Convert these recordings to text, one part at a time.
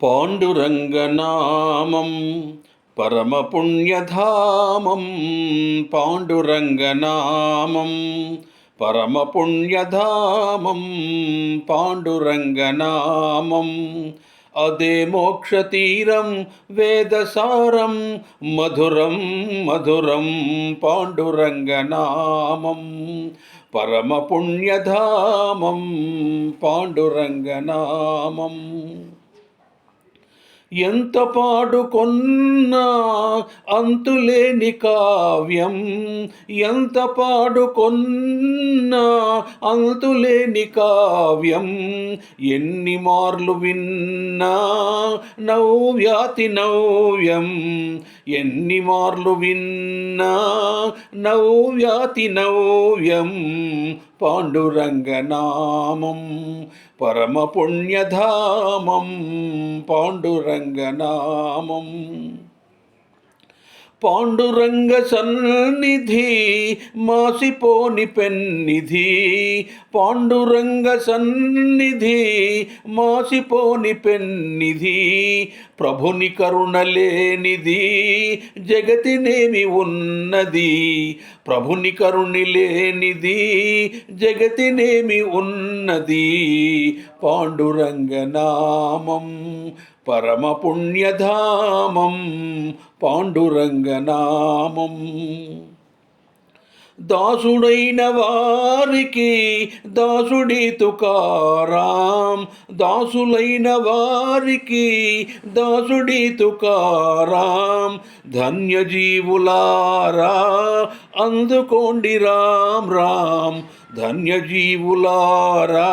పాండురంగనామం పరమపుణ్యధామం పాండురంగనామం పరమపుణ్యధామం పాండురంగనామం అదే మోక్షతీరం వేదసారం మధురం మధురం పాండురంగనామం పరమపుణ్యధామం పాండురంగనామం ఎంత పాడుకొన్నా అంతులేని కావ్యం, ఎంత పాడుకొన్నా అంతులేని కావ్యం, ఎన్ని మార్లు విన్నా నవ్యాతి నవ్యం, ఎన్ని మార్లు విన్నా నవ్యాతి నవ్యం పాండురంగనామం పరమపుణ్యధామం పాండురంగనామం పాండురంగ సన్నిధి మాసిపోని పెన్నిధి, పాండురంగ సన్నిధి మాసిపోని పెన్నిధి, ప్రభుని కరుణలేనిది జగతినేమి ఉన్నది, ప్రభుని కరుణి లేనిది జగతినేమి ఉన్నది, పాండురంగనామం పరమపుణ్యధామం పాండురంగనామం దాసుడైన వారికి దాసుడి తుకారాం, దాసులైన వారికి దాసుడి తుకారాం, ధన్యజీవులారా అందుకోండి రామ్ రామ్, ధన్యజీవులారా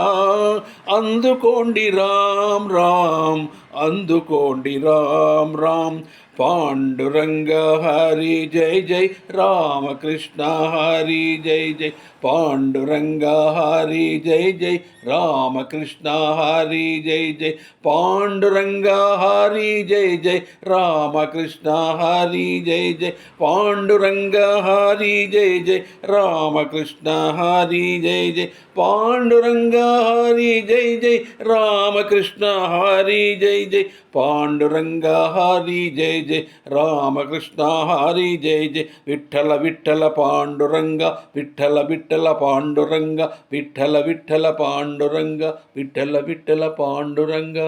అందుకోండి రామ్ రామ్, అందుకోండి రామ్ రామ్. పాండురంగ హరి జై జై రామకృష్ణ హరి జై జై, పాండురంగ హరి జై జై రామకృష్ణ హరి జై జై, పాండురంగ హరి జై జై రామకృష్ణ హరి జై జై, పాండురంగ హరి జై జై రామకృష్ణ హరి జై జై, పాండురంగ హరి జై జై రామకృష్ణ హరి జై జై, పాండురంగ హరి జై జై రామకృష్ణ హరి జై జై, విఠల విఠల పాండురంగ విఠల విఠల పాండురంగ, విఠల విఠల పాండురంగ విఠల విఠల పాండురంగ.